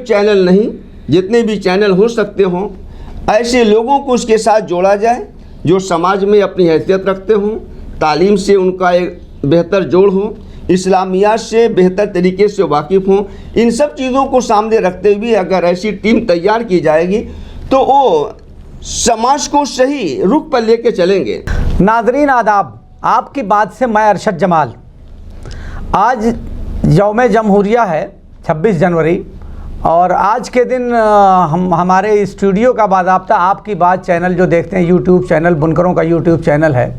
Channel نہیں، جتنے بھی چینل ہو سکتے ہوں ایسے لوگوں کو اس کے ساتھ جوڑا جائے جو سماج میں اپنی حیثیت رکھتے ہوں، تعلیم سے ان کا ایک بہتر جوڑ ہو، اسلامیات سے بہتر طریقے سے واقف ہوں۔ ان سب چیزوں کو سامنے رکھتے ہوئے اگر ایسی ٹیم تیار کی جائے گی تو وہ سماج کو صحیح رخ پر لے کے چلیں گے۔ ناظرین آداب، آپ کی بات سے میں ارشد جمال۔ آج یوم جمہوریہ ہے 26 جنوری، اور آج کے دن ہمارے اسٹوڈیو کا باضابطہ آپ کی بات چینل جو دیکھتے ہیں، یوٹیوب چینل، بنکروں کا یوٹیوب چینل ہے،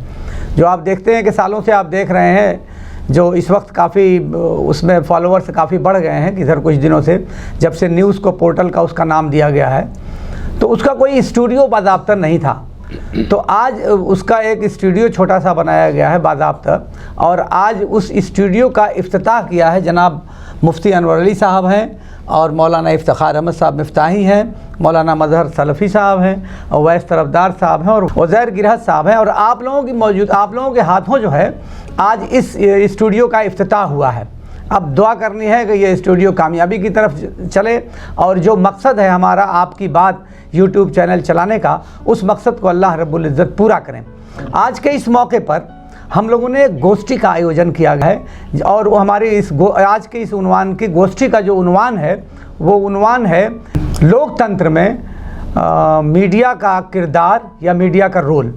جو آپ دیکھتے ہیں کہ سالوں سے آپ دیکھ رہے ہیں، جو اس وقت کافی اس میں فالوورز کافی بڑھ گئے ہیں ادھر کچھ دنوں سے، جب سے نیوز کو پورٹل کا اس کا نام دیا گیا ہے، تو اس کا کوئی اسٹوڈیو باضابطہ نہیں تھا۔ تو آج اس کا ایک اسٹوڈیو چھوٹا سا بنایا گیا ہے باضابطہ، اور آج اس اسٹوڈیو کا افتتاح کیا ہے جناب مفتی انور علی صاحب ہیں، اور مولانا افتخار احمد صاحب مفتاحی ہیں، مولانا مظہر سلفی صاحب ہیں، اویس طرفدار صاحب ہیں، اور عزیر گرہت صاحب ہیں، اور آپ لوگوں کے ہاتھوں جو ہے آج اس اسٹوڈیو کا افتتاح ہوا ہے۔ اب دعا کرنی ہے کہ یہ اسٹوڈیو کامیابی کی طرف چلے، اور جو مقصد ہے ہمارا آپ کی بات یوٹیوب چینل چلانے کا، اس مقصد کو اللہ رب العزت پورا کریں۔ آج کے اس موقع پر ہم لوگوں نے گوشٹی کا آیوجن کیا گیا ہے، اور ہماری آج کے اس عنوان کی گوشٹی کا جو عنوان ہے وہ عنوان ہے لوک تنتر میں میڈیا کا کردار یا میڈیا کا رول۔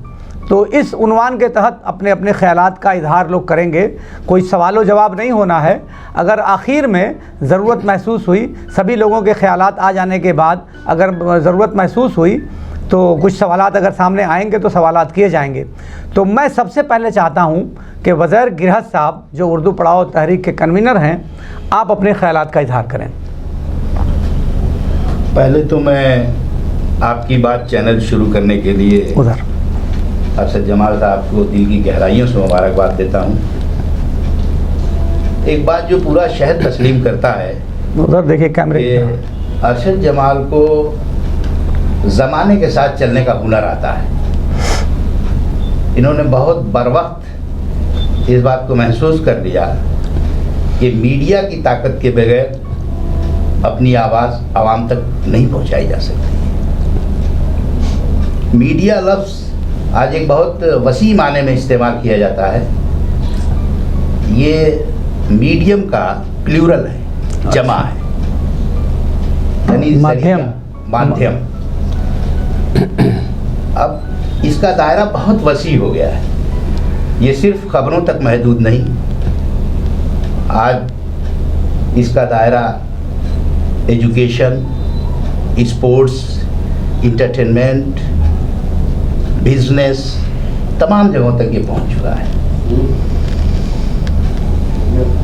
تو اس عنوان کے تحت اپنے اپنے خیالات کا اظہار لوگ کریں گے، کوئی سوال و جواب نہیں ہونا ہے۔ اگر آخر میں ضرورت محسوس ہوئی، سبھی لوگوں کے خیالات آ جانے کے بعد اگر ضرورت محسوس ہوئی تو کچھ سوالات اگر سامنے آئیں گے تو سوالات کیے جائیں گے۔ تو میں سب سے پہلے چاہتا ہوں کہ عزیر گرہت صاحب جو اردو پڑھاؤ تحریک کے کنوینر ہیں، آپ اپنے خیالات کا اظہار کریں۔ پہلے تو میں آپ کی بات چینل شروع کرنے کے لیے ارشد جمال صاحب کو دل کی گہرائیوں سے مبارکباد دیتا ہوں۔ ایک بات جو پورا شہر تسلیم کرتا ہے دیکھیے کیمرے کہ ارشد جمال کو زمانے کے ساتھ چلنے کا ہنر آتا ہے۔ انہوں نے بہت بروقت اس بات کو محسوس کر لیا کہ میڈیا کی طاقت کے بغیر اپنی آواز عوام تک نہیں پہنچائی جا سکتی۔ میڈیا لفظ آج ایک بہت وسیع معنی میں استعمال کیا جاتا ہے۔ یہ میڈیم کا پلیورل ہے، جمع ہے، یعنی مادھیم۔ اب اس کا دائرہ بہت وسیع ہو گیا ہے، یہ صرف خبروں تک محدود نہیں۔ آج اس کا دائرہ ایجوکیشن، اسپورٹس، انٹرٹینمنٹ، بزنس، تمام جگہوں تک یہ پہنچ چکا ہے۔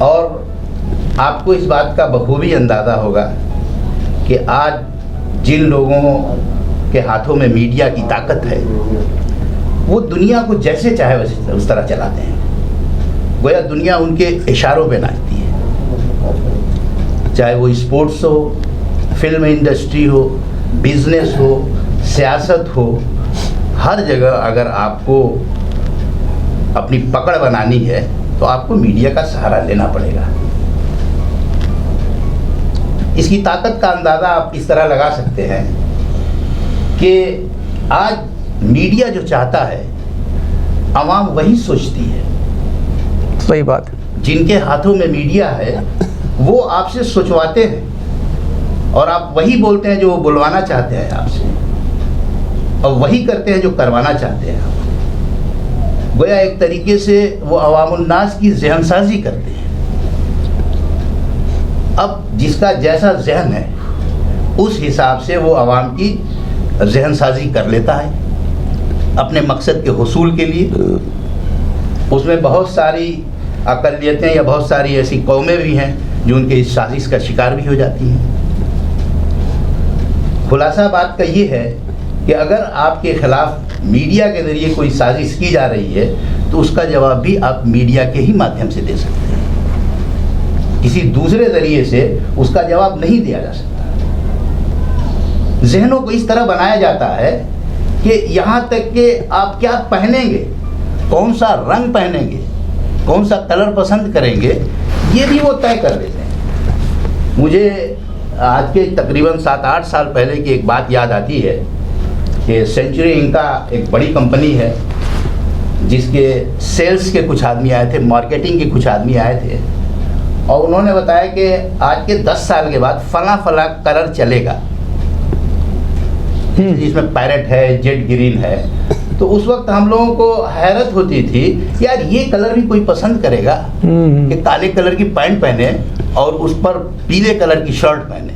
اور آپ کو اس بات کا بخوبی اندازہ ہوگا کہ آج جن لوگوں کے ہاتھوں میں میڈیا کی طاقت ہے وہ دنیا کو جیسے چاہے ویسے اس طرح چلاتے ہیں، گویا دنیا ان کے اشاروں پہ ناچتی ہے۔ چاہے وہ اسپورٹس ہو، فلم انڈسٹری ہو، بزنس ہو، سیاست ہو، ہر جگہ اگر آپ کو اپنی پکڑ بنانی ہے تو آپ کو میڈیا کا سہارا لینا پڑے گا۔ اس کی طاقت کا اندازہ آپ اس طرح لگا سکتے ہیں کہ آج میڈیا جو چاہتا ہے عوام وہی سوچتی ہے۔ صحیح بات۔ جن کے ہاتھوں میں میڈیا ہے وہ آپ سے سوچواتے ہیں، اور آپ وہی بولتے ہیں جو وہ بلوانا چاہتے ہیں آپ سے، اور وہی کرتے ہیں جو کروانا چاہتے ہیں۔ گویا ایک طریقے سے وہ عوام الناس کی ذہن سازی کرتے ہیں۔ اب جس کا جیسا ذہن ہے اس حساب سے وہ عوام کی ذہن سازی کر لیتا ہے اپنے مقصد کے حصول کے لیے۔ اس میں بہت ساری اقلیتیں یا بہت ساری ایسی قومیں بھی ہیں جو ان کے اس سازش کا شکار بھی ہو جاتی ہیں۔ خلاصہ بات کا یہ ہے کہ اگر آپ کے خلاف میڈیا کے ذریعے کوئی سازش کی جا رہی ہے تو اس کا جواب بھی آپ میڈیا کے ہی مادھیم سے دے سکتے ہیں، کسی دوسرے ذریعے سے اس کا جواب نہیں دیا جا سکتا۔ ذہنوں کو اس طرح بنایا جاتا ہے کہ یہاں تک کہ آپ کیا پہنیں گے، کون سا رنگ پہنیں گے، کون سا کلر پسند کریں گے، یہ بھی وہ طے کر لیتے ہیں۔ مجھے آج کے تقریباً 7-8 سال پہلے کی ایک بات یاد آتی ہے کہ سینچری انکا ایک بڑی کمپنی ہے جس کے سیلز کے کچھ آدمی آئے تھے، مارکیٹنگ کے کچھ آدمی آئے تھے، اور انہوں نے بتایا کہ آج کے 10 سال کے بعد فلاں کلر چلے گا، جس میں پیرٹ ہے، جیٹ گرین ہے. تو اس وقت ہم لوگوں کو حیرت ہوتی تھی یار یہ کلر بھی کوئی پسند کرے گا کہ کالے کلر کی پینٹ پہنے اور اس پر پیلے کلر کی شرٹ پہنے.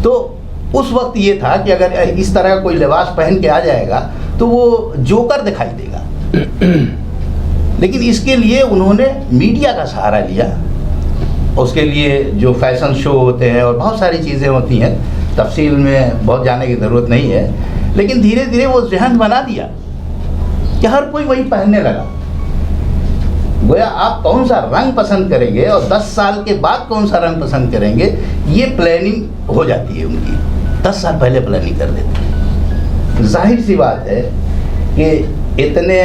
تو اس وقت یہ تھا کہ اگر اس طرح کا کوئی لباس پہن کے آ جائے گا تو وہ جوکر دکھائی دے گا. لیکن اس کے لیے انہوں نے میڈیا کا سہارا لیا. اس کے لیے جو فیشن شو ہوتے ہیں اور بہت ساری چیزیں ہوتی ہیں، تفصیل میں بہت جانے کی ضرورت نہیں ہے، لیکن دھیرے دھیرے وہ ذہن بنا دیا کہ ہر کوئی وہی پہننے لگا. گویا آپ کون سا رنگ پسند کریں گے اور 10 سال کے بعد کون سا رنگ پسند کریں گے، یہ پلاننگ ہو جاتی ہے ان کی. 10 سال پہلے پلاننگ کر دیتے ہیں. ظاہر سی بات ہے کہ اتنے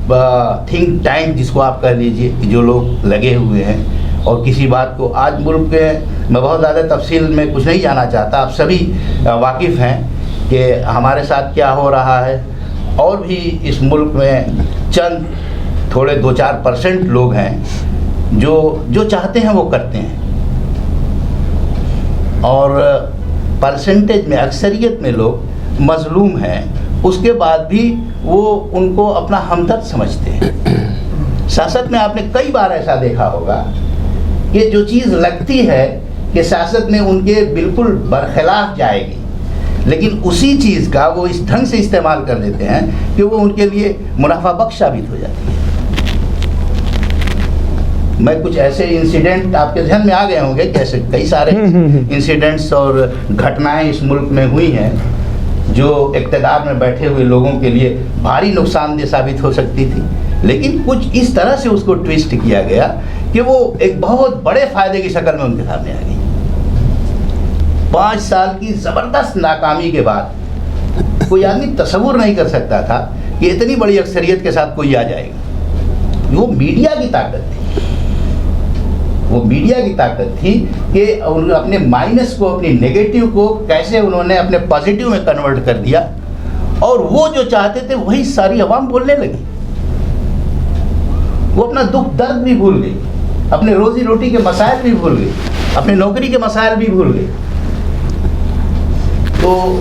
تھنک ٹینک جس کو آپ کہہ لیجیے جو لوگ لگے ہوئے ہیں، اور کسی بات کو آج ملک کے، میں بہت زیادہ تفصیل میں کچھ نہیں جانا چاہتا، آپ سبھی واقف ہیں کہ ہمارے ساتھ کیا ہو رہا ہے. اور بھی اس ملک میں چند تھوڑے 2-4% لوگ ہیں جو چاہتے ہیں وہ کرتے ہیں، اور پرسنٹیج میں اکثریت میں لوگ مظلوم ہیں. اس کے بعد بھی وہ ان کو اپنا ہمدرد سمجھتے ہیں. سیاست میں آپ نے کئی بار ایسا دیکھا ہوگا کہ جو چیز لگتی ہے کہ سیاست میں ان کے بالکل برخلاف جائے گی، لیکن اسی چیز کا وہ اس ڈھنگ سے استعمال کر لیتے ہیں کہ وہ ان کے لیے منافع بخش ثابت ہو جاتی ہے. میں کچھ ایسے انسیڈنٹ آپ کے ذہن میں آ گئے ہوں گے کہ ایسے کئی سارے انسیڈنٹس اور گھٹنائیں اس ملک میں ہوئی ہیں جو اقتدار میں بیٹھے ہوئے لوگوں کے لیے بھاری نقصان دہ ثابت ہو سکتی تھی، لیکن کچھ اس طرح سے اس کو ٹویسٹ کیا گیا کہ وہ ایک بہت بڑے فائدے کی شکل میں ان کے سامنے آ گئی. 5 سال کی زبردست ناکامی کے بعد کوئی آدمی تصور نہیں کر سکتا تھا کہ اتنی بڑی اکثریت کے ساتھ کوئی آ جائے گا. وہ میڈیا کی طاقت تھی، وہ میڈیا کی طاقت تھی کہ انہوں نے اپنے مائنس کو، اپنی نیگیٹو کو کیسے انہوں نے اپنے پازیٹیو میں کنورٹ کر دیا، اور وہ جو چاہتے تھے وہی ساری عوام بولنے لگی. وہ اپنا دکھ درد بھی بھول گئی، اپنے روزی روٹی کے مسائل بھی بھول گئی، اپنے نوکری کے مسائل بھی بھول گئی. تو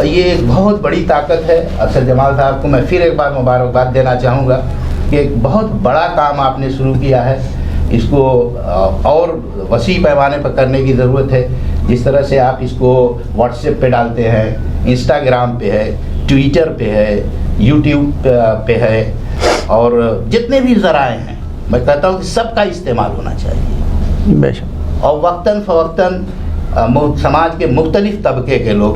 یہ ایک بہت بڑی طاقت ہے. ارشد جمال صاحب کو میں پھر ایک بار مبارکباد دینا چاہوں گا کہ ایک بہت بڑا کام آپ نے شروع کیا ہے. اس کو اور وسیع پیمانے پر کرنے کی ضرورت ہے. جس طرح سے آپ اس کو واٹس ایپ پہ ڈالتے ہیں، انسٹاگرام پہ ہے، ٹویٹر پہ ہے، یوٹیوب پہ ہے، اور جتنے بھی ذرائع ہیں میں کہتا ہوں کہ سب کا استعمال ہونا چاہیے. بے شک. اور وقتاً فوقتاً سماج کے مختلف طبقے کے لوگ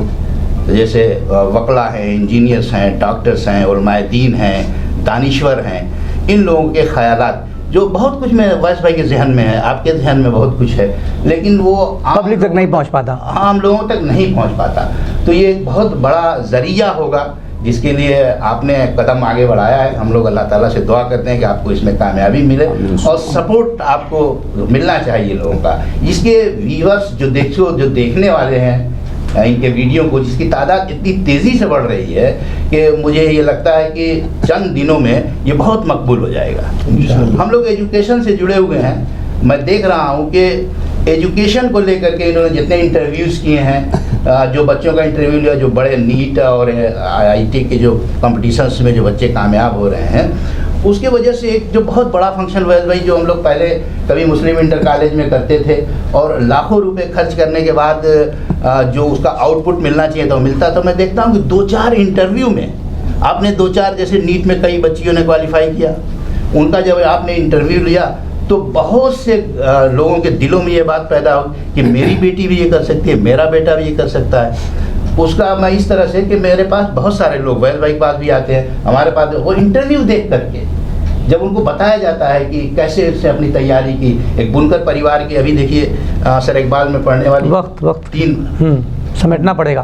جیسے وکلا ہیں، انجینئرس ہیں، ڈاکٹرس ہیں، علماء دین ہیں، دانشور ہیں، ان لوگوں کے خیالات جو بہت کچھ میں ویس بھائی کے ذہن میں ہے، آپ کے ذہن میں بہت کچھ ہے، لیکن وہ پبلک تک نہیں پہنچ پاتا، عام لوگوں تک نہیں پہنچ پاتا. تو یہ ایک بہت بڑا ذریعہ ہوگا جس کے لیے آپ نے قدم آگے بڑھایا ہے. ہم لوگ اللہ تعالیٰ سے دعا کرتے ہیں کہ آپ کو اس میں کامیابی ملے، اور سپورٹ آپ کو ملنا چاہیے لوگوں کا. اس کے ویورس جو دیکھنے والے ہیں ان کے ویڈیو کو، جس کی تعداد اتنی تیزی سے بڑھ رہی ہے کہ مجھے یہ لگتا ہے کہ چند دنوں میں یہ بہت مقبول ہو جائے گا. ہم لوگ ایجوکیشن سے جڑے ہوئے ہیں. میں دیکھ رہا ہوں کہ ایجوکیشن کو لے کر کے انہوں نے جتنے انٹرویوز کیے ہیں، جو بچوں کا انٹرویو لیا، جو بڑے نیٹ اور IIT کے جو کمپٹیشنس میں جو بچے کامیاب ہو رہے ہیں، اس کی وجہ سے ایک جو بہت بڑا فنکشن ویس بھائی جو ہم لوگ پہلے کبھی مسلم انٹر کالج میں کرتے تھے اور لاکھوں روپے خرچ کرنے کے بعد جو اس کا آؤٹ پٹ ملنا چاہیے تو ملتا، تو میں دیکھتا ہوں کہ 2-4 انٹرویو میں آپ نے 2-4 جیسے نیٹ میں کئی بچیوں نے کوالیفائی کیا، ان کا جب آپ نے انٹرویو لیا تو بہت سے لوگوں کے دلوں میں یہ بات پیدا ہو کہ میری بیٹی بھی یہ کر سکتی ہے، میرا بیٹا بھی یہ کر سکتا ہے. اس کا میں اس طرح سے کہ میرے پاس بہت سارے لوگ ویس بھائی کے پاس بھی آتے ہیں، ہمارے پاس، وہ انٹرویو دیکھ کر کے جب ان کو بتایا جاتا ہے کہ کیسے اس نے اپنی تیاری کی. ایک بنکر پریوار کی، ابھی دیکھیے سر اقبال میں پڑھنے والی وقت 3 سمیٹنا پڑے گا.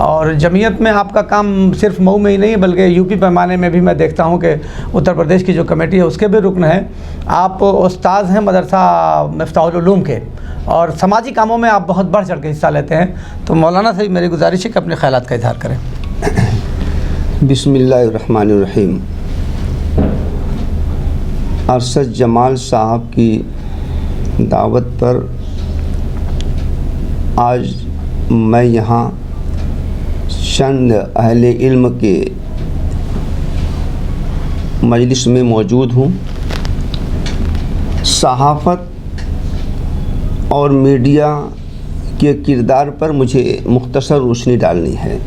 اور جمعیت میں آپ کا کام صرف مئو میں ہی نہیں بلکہ یو پی پیمانے میں بھی میں دیکھتا ہوں کہ اتر پردیش کی جو کمیٹی ہے اس کے بھی رکن ہیں. آپ استاذ ہیں مدرسہ مفتاح العلوم کے اور سماجی کاموں میں آپ بہت بڑھ چڑھ کے حصہ لیتے ہیں. تو مولانا سے میری گزارش ہے کہ اپنے خیالات کا اظہار کریں. بسم اللہ الرحمن الرحیم. ارشد جمال صاحب کی دعوت پر آج میں یہاں چند اہل علم کے مجلس میں موجود ہوں. صحافت اور میڈیا کے کردار پر مجھے مختصر روشنی ڈالنی ہے.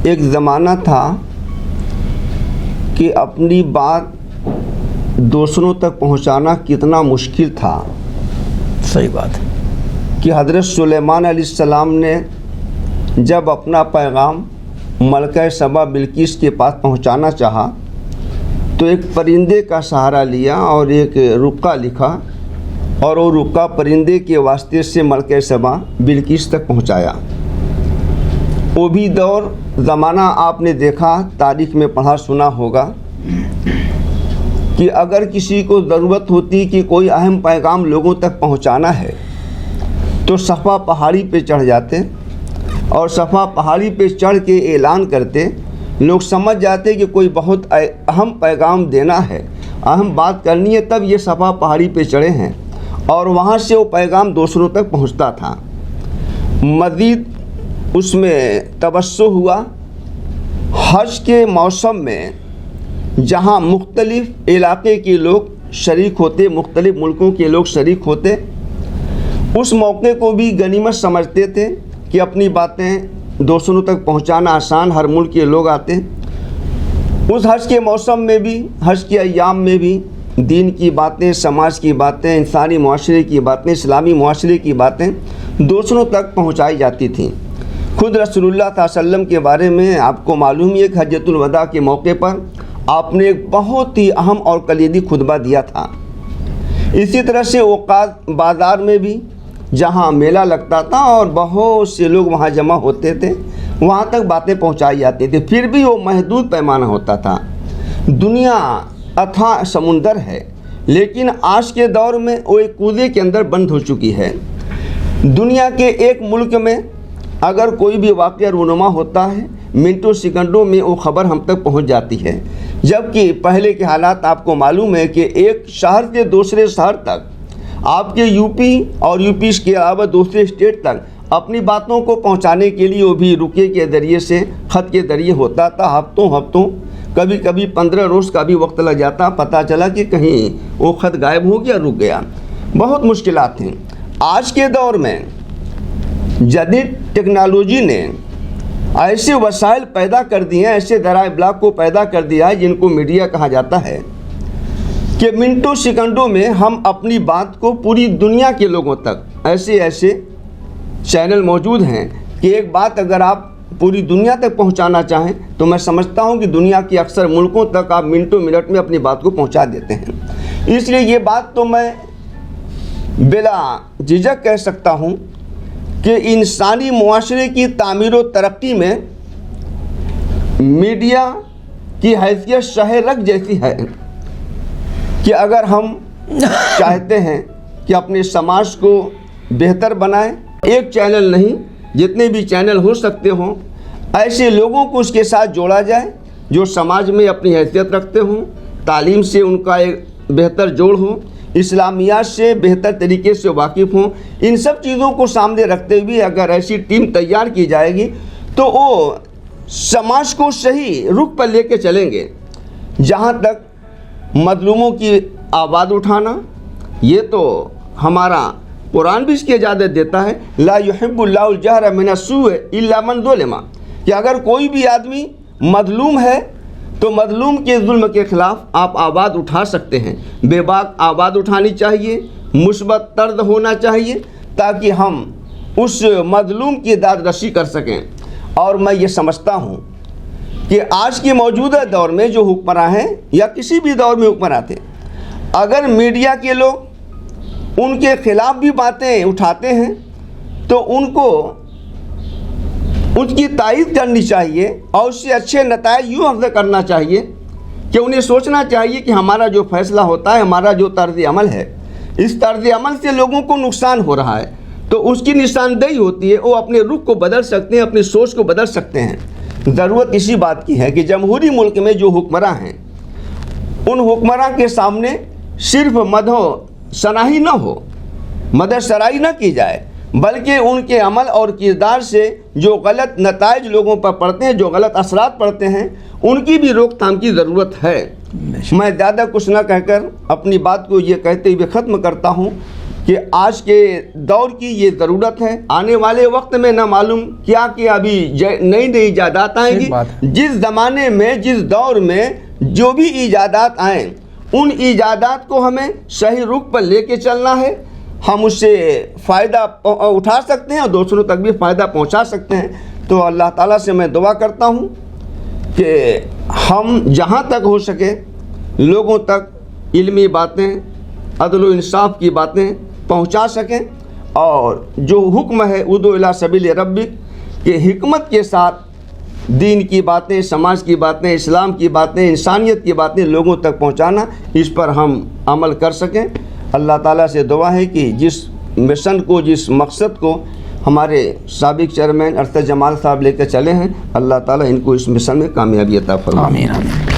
ایک زمانہ تھا کہ اپنی بات دوسروں تک پہنچانا کتنا مشکل تھا. صحیح بات ہے کہ حضرت سلیمان علیہ السلام نے جب اپنا پیغام ملکہ سبا بلقیس کے پاس پہنچانا چاہا تو ایک پرندے کا سہارا لیا اور ایک رقعہ لکھا اور وہ رقعہ پرندے کے واسطے سے ملکہ سبا بلقیس تک پہنچایا. وہ بھی دور زمانہ آپ نے دیکھا، تاریخ میں پڑھا سنا ہوگا کہ اگر کسی کو ضرورت ہوتی کہ کوئی اہم پیغام لوگوں تک پہنچانا ہے تو صفا پہاڑی پہ چڑھ جاتے اور صفا پہاڑی پہ چڑھ کے اعلان کرتے. لوگ سمجھ جاتے کہ کوئی بہت اہم پیغام دینا ہے، اہم بات کرنی ہے، تب یہ صفا پہاڑی پہ چڑھے ہیں اور وہاں سے وہ پیغام دوسروں تک پہنچتا تھا. مزید اس میں توسع ہوا. حج کے موسم میں جہاں مختلف علاقے کے لوگ شریک ہوتے، مختلف ملکوں کے لوگ شریک ہوتے، اس موقع کو بھی غنیمت سمجھتے تھے کہ اپنی باتیں دوسروں تک پہنچانا آسان، ہر ملک کے لوگ آتے. اس حج کے موسم میں بھی، حج کے ایام میں بھی دین کی باتیں، سماج کی باتیں، انسانی معاشرے کی باتیں، اسلامی معاشرے کی باتیں دوسروں تک پہنچائی جاتی تھیں. خود رسول اللہ صلی اللہ علیہ وسلم کے بارے میں آپ کو معلوم ہی ہے کہ حجۃ الوداع کے موقع پر آپ نے ایک بہت ہی اہم اور کلیدی خطبہ دیا تھا. اسی طرح سے اوقات بازار میں بھی جہاں میلہ لگتا تھا اور بہت سے لوگ وہاں جمع ہوتے تھے، وہاں تک باتیں پہنچائی جاتی تھی. پھر بھی وہ محدود پیمانہ ہوتا تھا. دنیا اتھاہ سمندر ہے، لیکن آج کے دور میں وہ ایک کوزے کے اندر بند ہو چکی ہے. دنیا کے ایک ملک میں اگر کوئی بھی واقعہ رونما ہوتا ہے، منٹوں سیکنڈوں میں وہ خبر ہم تک پہنچ جاتی ہے. جبکہ پہلے کے حالات آپ کو معلوم ہے کہ ایک شہر سے دوسرے شہر تک، آپ کے یو پی اور یو پی کے علاوہ دوسرے اسٹیٹ تک اپنی باتوں کو پہنچانے کے لیے وہ بھی رکے کے ذریعے سے، خط کے ذریعے ہوتا تھا. ہفتوں کبھی کبھی 15 روز کا بھی وقت لگ جاتا، پتہ چلا کہ کہیں وہ خط غائب ہو گیا، رک گیا. بہت مشکلات ہیں. آج کے دور میں جدید ٹیکنالوجی نے ایسے وسائل پیدا کر دیے ہیں، ایسے ذرائع ابلاغ کو پیدا کر دیا ہے جن کو میڈیا کہا جاتا ہے، کہ منٹوں سیکنڈوں میں ہم اپنی بات کو پوری دنیا کے لوگوں تک، ایسے چینل موجود ہیں کہ ایک بات اگر آپ پوری دنیا تک پہنچانا چاہیں تو میں سمجھتا ہوں کہ دنیا کے اکثر ملکوں تک آپ منٹوں منٹ میں اپنی بات کو پہنچا دیتے ہیں. اس لیے یہ بات تو میں بلا جھجک کہہ سکتا ہوں کہ انسانی معاشرے کی تعمیر و ترقی میں میڈیا کی حیثیت شاہ رگ جیسی ہے کہ اگر ہم چاہتے ہیں کہ اپنے سماج کو بہتر بنائیں، ایک چینل نہیں، جتنے بھی چینل ہو سکتے ہوں ایسے لوگوں کو اس کے ساتھ جوڑا جائے جو سماج میں اپنی حیثیت رکھتے ہوں، تعلیم سے ان کا ایک بہتر جوڑ ہو، اسلامیات سے بہتر طریقے سے واقف ہوں. ان سب چیزوں کو سامنے رکھتے ہوئے اگر ایسی ٹیم تیار کی جائے گی تو وہ سماج کو صحیح رخ پر لے کے چلیں گے. جہاں تک مظلوموں کی آواز اٹھانا، یہ تو ہمارا قرآن بھی اس کی اجازت دیتا ہے، لا يحب اللہ الجہر من السوء الا من ظلم، کہ اگر کوئی بھی آدمی مظلوم ہے تو مظلوم کے ظلم کے خلاف آپ آواز اٹھا سکتے ہیں. بے باک آواز اٹھانی چاہیے، مثبت طرز ہونا چاہیے تاکہ ہم اس مظلوم کی داد رسی کر سکیں. اور میں یہ سمجھتا ہوں کہ آج کے موجودہ دور میں جو حکمراں ہیں یا کسی بھی دور میں حکمراں تھے، اگر میڈیا کے لوگ ان کے خلاف بھی باتیں اٹھاتے ہیں تو ان کو ان کی تائید کرنی چاہیے اور اس سے اچھے نتائج یوں حاصل کرنا چاہیے کہ انہیں سوچنا چاہیے کہ ہمارا جو فیصلہ ہوتا ہے، ہمارا جو طرز عمل ہے، اس طرز عمل سے لوگوں کو نقصان ہو رہا ہے، تو اس کی نشاندہی ہوتی ہے، وہ اپنے رخ کو بدل سکتے ہیں، اپنی سوچ کو بدل سکتے ہیں۔ ضرورت اسی بات کی ہے کہ جمہوری ملک میں جو حکمراں ہیں، ان حکمراں کے سامنے صرف مدح و ثنائی نہ ہو، مدح سرائی نہ کی جائے، بلکہ ان کے عمل اور کردار سے جو غلط نتائج لوگوں پر پڑتے ہیں، جو غلط اثرات پڑتے ہیں، ان کی بھی روک تھام کی ضرورت ہے۔ میں زیادہ کچھ نہ کہہ کر اپنی بات کو یہ کہتے ہوئے ختم کرتا ہوں کہ آج کے دور کی یہ ضرورت ہے۔ آنے والے وقت میں نہ معلوم کیا کہ ابھی نئی نئی ایجادات آئیں گی۔ جس زمانے میں، جس دور میں جو بھی ایجادات آئیں، ان ایجادات کو ہمیں صحیح رخ پر لے کے چلنا ہے۔ ہم اس سے فائدہ اٹھا سکتے ہیں اور دوسروں تک بھی فائدہ پہنچا سکتے ہیں۔ تو اللہ تعالیٰ سے میں دعا کرتا ہوں کہ ہم جہاں تک ہو سکے لوگوں تک علمی باتیں، عدل و انصاف کی باتیں پہنچا سکیں، اور جو حکم ہے ادعو الی سبیل ربک کہ حکمت کے ساتھ دین کی باتیں، سماج کی باتیں، اسلام کی باتیں، انسانیت کی باتیں لوگوں تک پہنچانا، اس پر ہم عمل کر سکیں۔ اللہ تعالیٰ سے دعا ہے کہ جس مشن کو، جس مقصد کو ہمارے سابق چیئرمین ارشد جمال صاحب لے کے چلے ہیں، اللہ تعالیٰ ان کو اس مشن میں کامیابی عطا فرمائے۔ آمین آمین۔